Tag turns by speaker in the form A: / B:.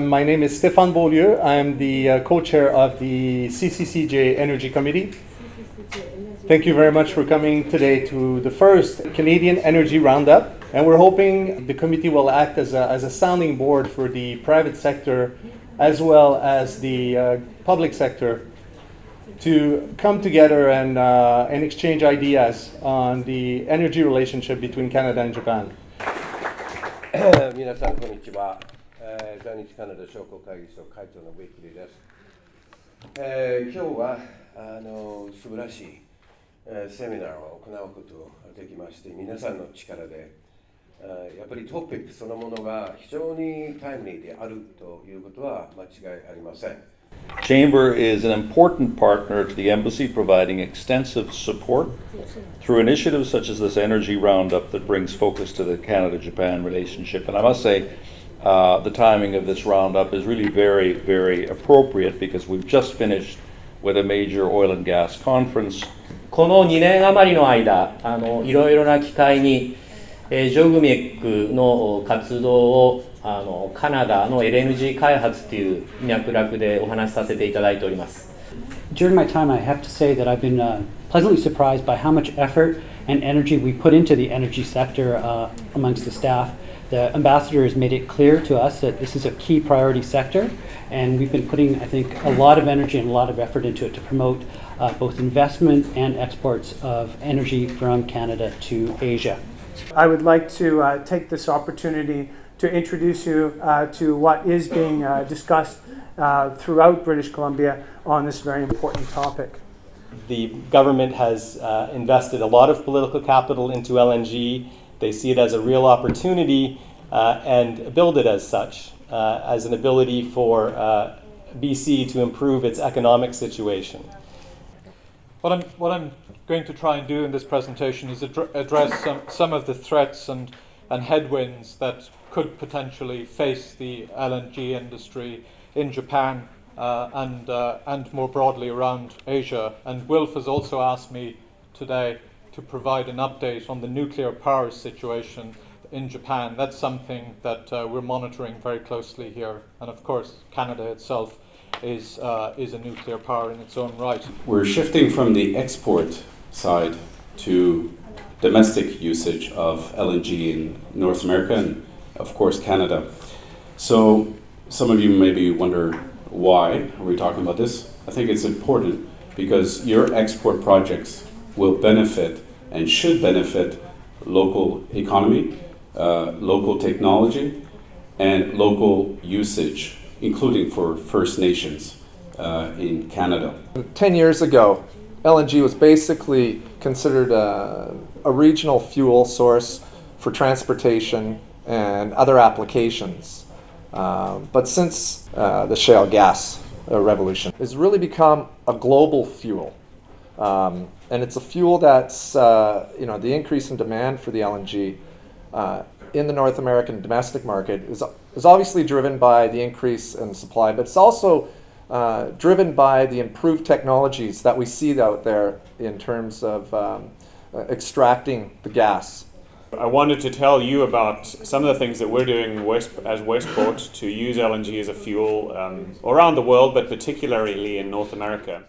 A: My name is Stéphane Beaulieu. I'm the co-chair of the CCCJ Energy Committee. Thank you very much for coming today to the first Canadian Energy Roundup. And we're hoping the committee will act as a sounding board for the private sector as well as the public sector to come together and exchange ideas on the energy relationship between Canada and Japan.
B: 皆さんこんにちは。在日カナダ商工会議所会長のウェイクリーです。今日は素晴らしいセミナーを行うことができまして、皆さんの力でやっぱりトピックそのものが非常にタイムリーであるということは間違いありません。
C: Chamber is an important partner to the Embassy, providing extensive support through initiatives such as this Energy Roundup that brings focus to the Canada-Japan relationship. And I must say, the timing of this roundup is really very, very appropriate because we've just finished with a major oil and gas conference.
D: この2年余りの間、いろいろな機会に、ジョグメックの活動をカナダの LNG 開発という脈絡でお話しさせていただいております。
E: During my time, I have to say that I've been pleasantly surprised by how much effort and energy we put into the energy sector amongst the staff. The ambassador has made it clear to us that this is a key priority sector, and we've been putting, I think, a lot of energy and a lot of effort into it to promote both investment and exports of energy from Canada to Asia.
F: I would like to take this opportunity to introduce you to what is being discussed throughout British Columbia on this very important topic.
G: The government has invested a lot of political capital into LNG. They see it as a real opportunity and build it as such, as an ability for BC to improve its economic situation.
H: What I'm going to try and do in this presentation is address some of the threats and headwinds that could potentially face the LNG industry in Japan and more broadly around Asia. And Wilf has also asked me today to provide an update on the nuclear power situation in Japan. That's something that we're monitoring very closely here. And of course, Canada itself is a nuclear power in its own right.
I: We're shifting from the export side to domestic usage of LNG in North America and of course Canada. So some of you maybe wonder, why are we talking about this? I think it's important because your export projects will benefit and should benefit local economy, local technology, and local usage, including for First Nations in Canada.
J: 10 years ago, LNG was basically considered a regional fuel source for transportation and other applications. But since the shale gas revolution, it's really become a global fuel. And it's a fuel that's, the increase in demand for the LNG in the North American domestic market is obviously driven by the increase in supply, but it's also driven by the improved technologies that we see out there in terms of extracting the gas.
K: I wanted to tell you about some of the things that we're doing as Westport to use LNG as a fuel around the world, but particularly in North America.